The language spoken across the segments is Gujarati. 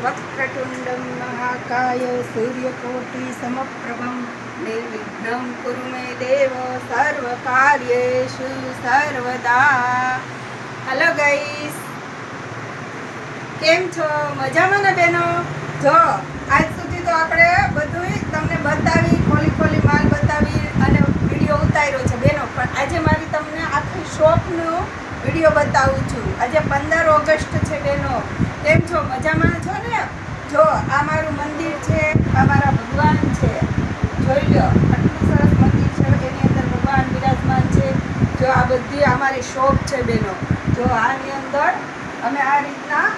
વક્રતુંડમ મહાકાય સૂર્યકોટિ સમપ્રભમ નિર્વિઘ્नं કુરુ મે દેવ સર્વકાર્યેષુ સર્વદા. હેલો ગાઈસ, કેમ છો? મજામાં ને બેનો? જો આજ સુધી તો આપણે બધું તમને બતાવી, ખોલી માલ બતાવી અને વિડીયો ઉતાર્યો છે બેનો, પણ આજે મારી તમને આખી શોપનો વિડીયો બતાવું છું. આજે 15 ઓગસ્ટ છે બેનો. કેમ છો? મજામાં છો ને? જો આ મારું મંદિર છે, આ મારા ભગવાન છે. જોઈ લો, આટલું સરસ મંદિર છે, એની અંદર ભગવાન બિરાજમાન છે. જો આ બધી અમારી શોપ છે બેનો. જો આની અંદર અમે આ રીતના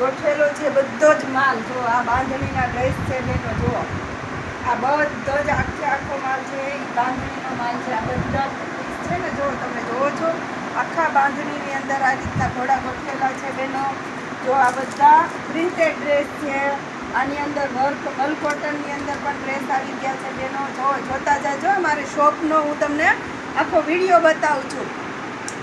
ગોઠવેલો છે બધો જ માલ. જો આ બાંધણીના ડ્રેસ છે બેનો. જો આ બધો જ આખો માલ છે, એ બાંધણીનો માલ છે. આ બધા પીસ છે ને, જો તમે જોવો છો આખા બાંધણીની અંદર આ રીતના ઘોડા ગોઠવેલા છે બેનો. જો આ બધા પ્રિન્ટેડ ડ્રેસ છે. આની અંદર વર્ક મલ કોટનની અંદર પણ ડ્રેસ આવી ગયા છે બેનો. જો જોતા જાજો, મારી શોપનો હું તમને આખો વિડીયો બતાવું છું,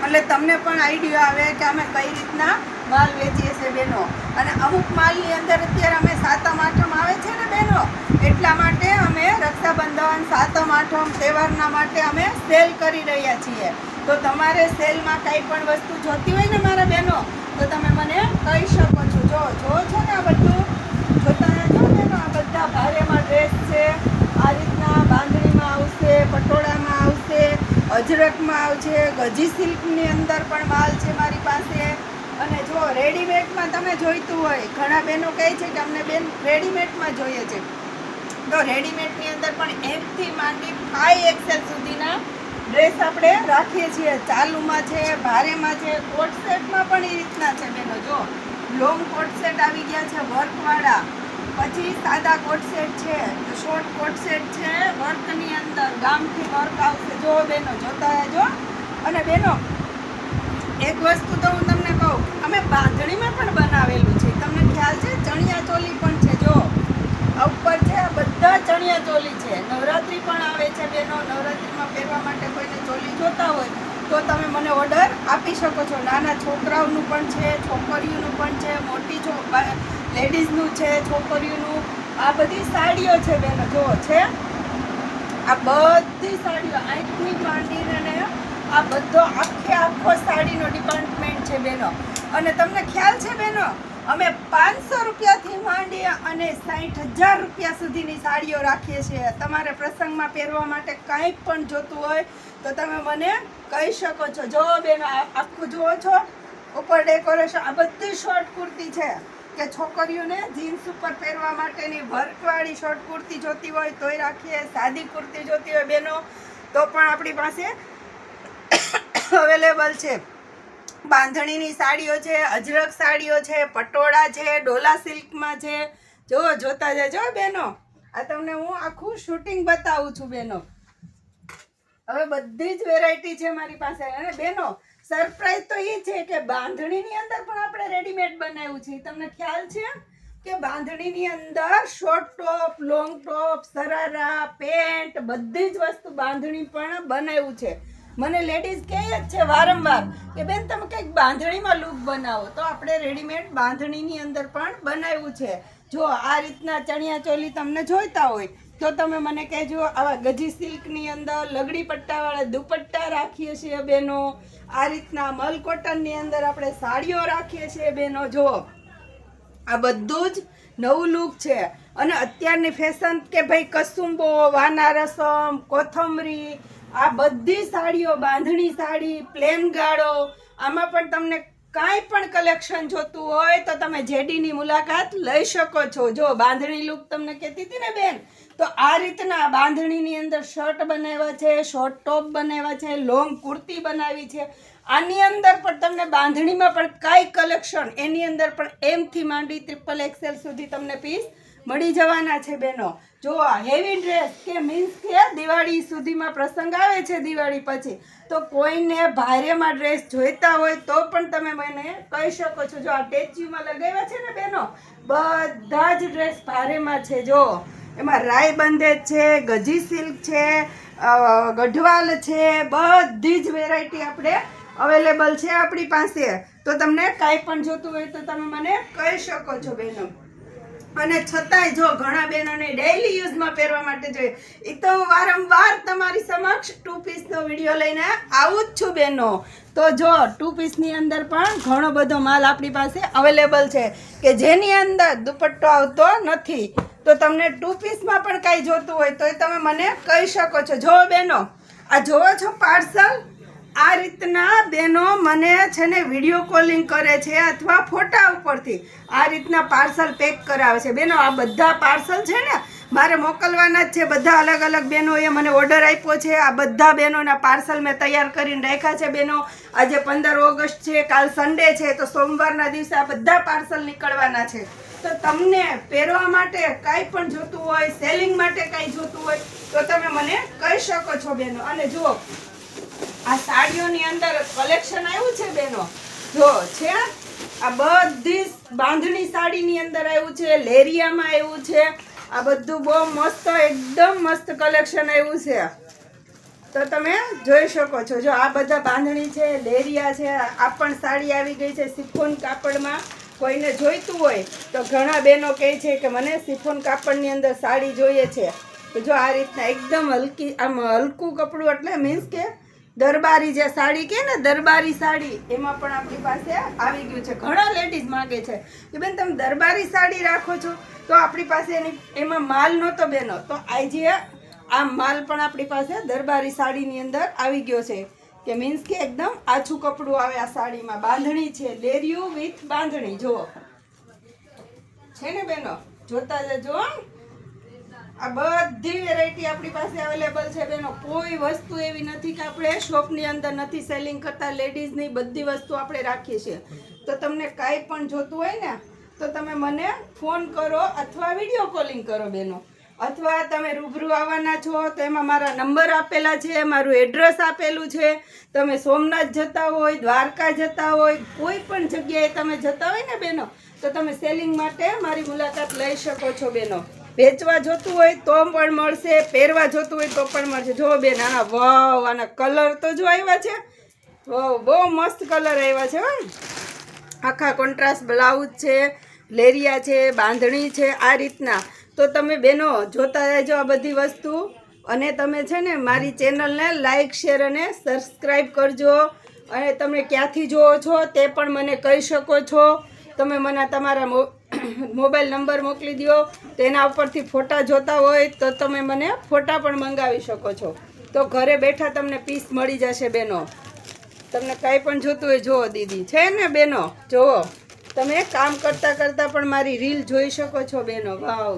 એટલે તમને પણ આઈડિયા આવે કે અમે કઈ રીતના માલ વેચીએ છીએ બેનો. અને અમુક માલની અંદર અત્યારે અમે સાતમ આઠમ આવે છે ને બેનો, એટલા માટે અમે રક્ષાબંધન, સાતમ આઠમ તહેવારના માટે અમે સેલ કરી રહ્યા છીએ. તો તમારે સેલમાં કંઈ પણ વસ્તુ જોતી હોય ને મારા બહેનો, તો તમે મને કહી શકો છો. જો છો ને આ બધું જોતા છો બેનો, આ બધા ભારેમાં ડ્રેસ છે. આ રીતના બાંધણીમાં આવશે, પટોળામાં આવશે, અજરકમાં આવશે, ગજી સિલ્કની અંદર પણ માલ છે મારી પાસે. અને જો રેડીમેડમાં તમે જોઈતું હોય, ઘણા બહેનો કહે છે કે અમને બેન રેડીમેડમાં જોઈએ છે, તો રેડીમેડની અંદર પણ 1 થી માંડી 5XL સુધીના ડ્રેસ આપણે રાખીએ છીએ. ચાલુમાં છે, ભારેમાં છે, કોટ સેટમાં પણ એ રીતના છે બેનો. જો લોંગ કોટ સેટ આવી ગયા છે વર્કવાળા, પછી સાદા કોટ સેટ છે, શોર્ટ કોટ સેટ છે વર્કની અંદર, ગામથી વર્ક આવશે. જો બેનો જોતા રહેજો. અને બેનો એક વસ્તુ તો હું તમને કહું, અમે બાંધણીમાં પણ બનાવેલું છે, તમને ખ્યાલ છે? ચણિયા ચોલી પણ છે. જો આ ઉપર છે, આ બધા ચણિયા ચોલી છે. નવરાત્રિ પણ આવે છે બેનો. નવરાત્રિમાં પહેરવા માટે કોઈને ચોલી જોતા હોય તો તમે મને ઓર્ડર આપી શકો છો. નાના છોકરાઓનું પણ છે, છોકરીઓનું પણ છે, મોટી લેડીઝનું છે, છોકરીઓનું. આ બધી સાડીઓ છે બેનો. જો છે આ બધી સાડીઓ, આંખની માંડીને આ બધો આખો સાડીનો ડિપાર્ટમેન્ટ છે બેનો. અને તમને ખ્યાલ છે બેનો, અમે 500 રૂપિયાથી માંડી અને 60,000 રૂપિયા સુધીની સાડીઓ રાખીએ છીએ. તમારે પ્રસંગમાં પહેરવા માટે કાંઈ પણ જોતું હોય તો તમે મને કહી શકો છો. જો બેનો આખું જુઓ છો, ઉપર ડેકોરેશન. આ બધી શોર્ટ કુર્તી છે કે છોકરીઓને જીન્સ ઉપર પહેરવા માટેની વર્કવાળી શોર્ટ કુર્તી જોતી હોય તોય રાખીએ. સાદી કુર્તી જોતી હોય બેનો તો પણ આપણી પાસે અવેલેબલ છે. બાંધણીની સાડીઓ છે, અજરક સાડીઓ છે, પટોળા છે, ડોલા સિલ્કમાં છે. જો જોતા જજો બેનો. આ તમને હું આખું શૂટિંગ બતાવું છું બેનો. હવે બધી જ વેરાયટી છે મારી પાસે. અને બેનો સરપ્રાઈઝ તો એ છે કે બાંધણીની અંદર પણ આપણે રેડીમેડ બનાવ્યું છે. તમને ખ્યાલ છે કે બાંધણીની અંદર શોર્ટ ટોપ, લોંગ ટોપ, સરારા, પેન્ટ, બધી જ વસ્તુ બાંધણી પણ બનાવ્યું છે. મને લેડીઝ કહે જ છે વારંવાર કે બેન તમે કંઈક બાંધણીમાં લુક બનાવો, તો આપણે રેડીમેડ બાંધણીની અંદર પણ બનાવ્યું છે. જો આ રીતના ચણિયા ચોલી તમને જોઈતા હોય તો તમે મને કહેજો. આવા ગજી સિલ્કની અંદર લગડી પટ્ટાવાળા દુપટ્ટા રાખીએ છીએ બેનો. આ રીતના મલ કોટનની અંદર આપણે સાડીઓ રાખીએ છીએ બેનો. જો આ બધું જ નવું લુક છે. અને અત્યારની ફેશન કે ભાઈ કસુંબો, વાના રસમ, કોથમરી, આ બધી સાડીઓ, બાંધણી સાડી, પ્લેન ગાળો, આમાં પણ તમને કાંઈ પણ કલેક્શન જોતું હોય તો તમે જેડીની મુલાકાત લઈ શકો છો. જો બાંધણી લુક તમને કહેતી હતી ને બેન, તો આ રીતના બાંધણીની અંદર શર્ટ બનાવ્યા છે, શોર્ટ ટોપ બનાવ્યા છે, લોંગ કુર્તી બનાવી છે. આની અંદર પણ તમને બાંધણીમાં પણ કાંઈ કલેક્શન, એની અંદર પણ M થી માંડી XXL સુધી તમને પીસ મળી જવાના છે બેનો. જો આ હેવી ડ્રેસ કે મીન્સ કે દિવાળી સુધીમાં પ્રસંગ આવે છે, દિવાળી પછી, તો કોઈને ભારેમાં ડ્રેસ જોઈતા હોય તો પણ તમે મને કહી શકો છો. જો આ ટેચ્યુમાં લગાવ્યા છે ને બેનો, બધા જ ડ્રેસ ભારેમાં છે. જો એમાં રાય બંધેજ છે, ગજી સિલ્ક છે, ગઢવાલ છે, બધી જ વેરાયટી આપણે અવેલેબલ છે આપણી પાસે. તો તમને કાંઈ પણ જોતું હોય તો તમે મને કહી શકો છો બેનો. અને છતાંય જો ઘણા બહેનોને ડેઈલી યુઝમાં પહેરવા માટે જોઈએ. એ તો હું વારંવાર તમારી સમક્ષ 2 પીસનો વિડીયો લઈને આવું જ છું બહેનો. તો જો 2 પીસની અંદર પણ ઘણો બધો માલ આપણી પાસે અવેલેબલ છે કે જેની અંદર દુપટ્ટો આવતો નથી. તો તમને 2 પીસમાં પણ કાંઈ જોતું હોય તો તમે મને કહી શકો છો. જો બહેનો આ જોવો છો પાર્સલ, આ રીતના બહેનો મને છે ને વિડીયો કોલિંગ કરે છે અથવા ફોટા ઉપરથી આ રીતના પાર્સલ પેક કરાવે છે. બહેનો આ બધા પાર્સલ છે ને મારે મોકલવાના જ છે. બધા અલગ અલગ બહેનોએ મને ઓર્ડર આપ્યો છે. આ બધા બહેનોના પાર્સલ મેં તૈયાર કરીને રાખ્યા છે બહેનો. આજે 15 ઓગસ્ટ છે, કાલ સન્ડે છે, તો સોમવારના દિવસે આ બધા પાર્સલ નીકળવાના છે. તો તમને પહેરવા માટે કાંઈ પણ જોતું હોય, સેલિંગ માટે કાંઈ જોતું હોય તો તમે મને કહી શકો છો બહેનો. અને જુઓ આ સાડીઓની અંદર કલેક્શન આવ્યું છે બહેનો. જો છે આ બધી બાંધણી સાડીની અંદર આવ્યું છે, લેરિયામાં આવ્યું છે. આ બધું બહુ મસ્ત, એકદમ મસ્ત કલેક્શન આવ્યું છે. તો તમે જોઈ શકો છો. જો આ બધા બાંધણી છે, લેરિયા છે. આ પણ સાડી આવી ગઈ છે સિફોન કાપડમાં. કોઈને જોઈતું હોય તો ઘણા બહેનો કહે છે કે મને સિફોન કાપડની અંદર સાડી જોઈએ છે. તો જો આ રીતના એકદમ હલકી, આમ હલકું કપડું, એટલે મીન્સ કે દરબારી જે સાડી કે ને, દરબારી સાડી, એમાં પણ આપણી પાસે આવી ગયું છે. ઘણા લેડીઝ માગે છે કે બેન તમે દરબારી સાડી રાખો છો, તો આપણી પાસે એમાં માલ નહોતો બહેનો. તો આજે આ માલ પણ આપણી પાસે દરબારી સાડીની અંદર આવી ગયો છે કે મીન્સ કે એકદમ આછું કપડું આવે. આ સાડીમાં બાંધણી છે, લેરિયું વિથ બાંધણી. જુઓ છે ને બહેનો, જોતા જજો. આ બધી વેરાયટી આપણી પાસે અવેલેબલ છે બહેનો. કોઈ વસ્તુ એવી નથી કે આપણે શોપની અંદર નથી સેલિંગ કરતા. લેડીઝની બધી વસ્તુ આપણે રાખીએ છીએ. તો તમને કાંઈ પણ જોતું હોય ને તો તમે મને ફોન કરો અથવા વિડીયો કોલિંગ કરો બહેનો. અથવા તમે રૂબરૂ આવવાના છો તો એમાં મારા નંબર આપેલા છે, મારું એડ્રેસ આપેલું છે. તમે સોમનાથ જતા હોય, દ્વારકા જતા હોય, કોઈ પણ જગ્યાએ તમે જતા હોય ને બહેનો, તો તમે સેલિંગ માટે મારી મુલાકાત લઈ શકો છો બહેનો. વેચવા જોતું હોય તો પણ મળશે, પહેરવા જોતું હોય તો પણ મળશે. જો બેન આના વાવ, આના કલર તો જો આવ્યા છે. વાવ, બહુ મસ્ત કલર આવ્યા છે. આખા કોન્ટ્રાસ્ટ બ્લાઉઝ છે, લેરિયા છે, બાંધણી છે, આ રીતના. તો તમે બહેનો જોતા રહેજો આ બધી વસ્તુ. અને તમે છે ને મારી ચેનલને લાઈક, શેર અને સબસ્ક્રાઈબ કરજો. અને તમે ક્યાંથી જુઓ છો તે પણ મને કહી શકો છો. તમે મને તમારા મોબાઈલ નંબર મોકલી દો. તેના ઉપરથી ફોટા જોતા હોય તો તમે મને ફોટા પણ મંગાવી શકો છો. તો ઘરે બેઠા તમને પીસ મળી જશે બહેનો. તમને કાંઈ પણ જોતું હોય જુઓ દીદી, છે ને બહેનો. જુઓ તમે કામ કરતાં કરતાં પણ મારી રીલ જોઈ શકો છો બહેનો. વાવ,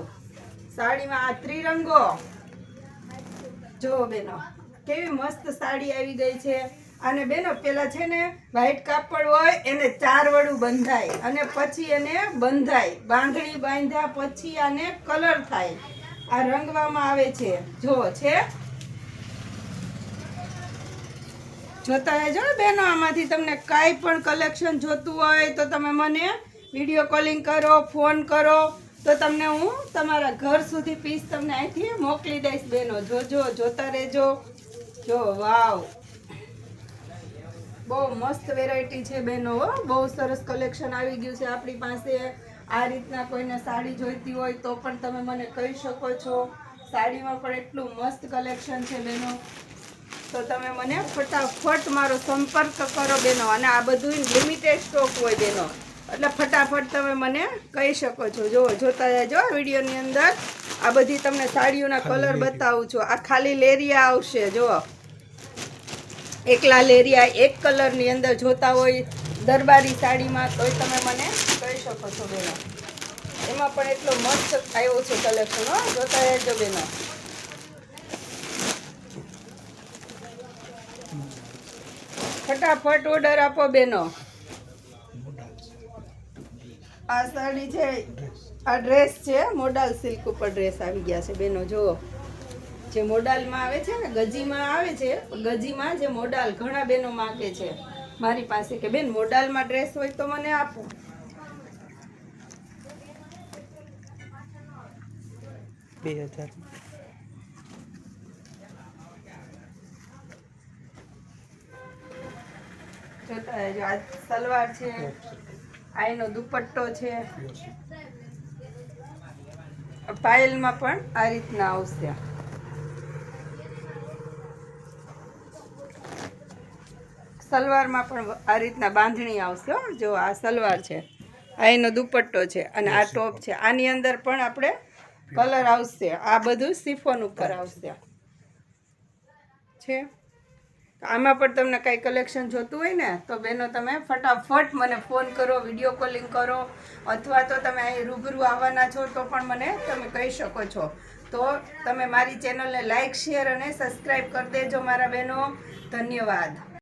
સાડીમાં આ ત્રિરંગો જુઓ બહેનો, કેવી મસ્ત સાડી આવી ગઈ છે. અને બેનો પેલા છે ને વ્હાઈટ કાપડ હોય એને 4 વડું બંધાય અને પછી એને બંધાય. બાંધણી બાંધ્યા પછી આને કલર થાય, આ રંગવામાં આવે છે. જો છે, જોતા રહેજો બેનો. આમાંથી તમને કાંઈ પણ કલેક્શન જોતું હોય તો તમે મને વિડીયો કોલિંગ કરો, ફોન કરો, તો તમને હું તમારા ઘર સુધી પીસ તમને અહીંથી મોકલી દઈશ બેનો. જોજો, જોતા રહેજો. જો વાવ, બહુ મસ્ત વેરાયટી છે બહેનો. બહુ સરસ કલેક્શન આવી ગયું છે આપણી પાસે. આ રીતના કોઈને સાડી જોઈતી હોય તો પણ તમે મને કહી શકો છો. સાડીમાં પણ એટલું મસ્ત કલેક્શન છે બહેનો. તો તમે મને ફટાફટ મારો સંપર્ક કરો બહેનો. અને આ બધું લિમિટેડ સ્ટોક હોય બહેનો, એટલે ફટાફટ તમે મને કહી શકો છો. જો જોતા જજો વિડીયોની અંદર. આ બધી તમને સાડીઓના કલર બતાવું છું. આ ખાલી લેરિયા આવશે. જો એકલા લેરિયા એક કલરની અંદર જોતા હોય દરબારી સાડીમાં તોય તમે મને કહી શકો છો બેનો. એમાં પણ એટલો મસ્ત આવ્યો છે કલેક્શન. જોતા રહેજો બેનો. ફટાફટ ઓર્ડર આપો બેનો. આ સાડી છે, આ ડ્રેસ છે, મોડાલ સિલ્ક ઉપર ડ્રેસ આવી ગયા છે બેનો. જુઓ, જે મોડાલમાં આવે છે ને, ગજીમાં આવે છે, ગજીમાં જે મોડાલ ઘણા બહેનો માગે છે મારી પાસે કે બેન મોડાલમાં ડ્રેસ હોય તો મને આપો. જોતા રહેજો. આ સલવાર છે, આ એનો દુપટ્ટો છે. પાયલમાં પણ આ રીતના આવશે. સલવારમાં પણ આ રીતના બાંધણી આવશે. જો આ સલવાર છે, આ એનો દુપટ્ટો છે અને આ ટોપ છે. આની અંદર પણ આપણે કલર આવશે. આ બધું સિફોન ઉપર આવશે છે. આમાં પણ તમને કાંઈ કલેક્શન જોતું હોય ને તો બેનો તમે ફટાફટ મને ફોન કરો, વિડીયો કોલિંગ કરો, અથવા તો તમે અહીં રૂબરૂ આવવાના છો તો પણ મને તમે કહી શકો છો. તો તમે મારી ચેનલને લાઇક, શેર અને સબસ્ક્રાઈબ કરી દેજો મારા બહેનો. ધન્યવાદ.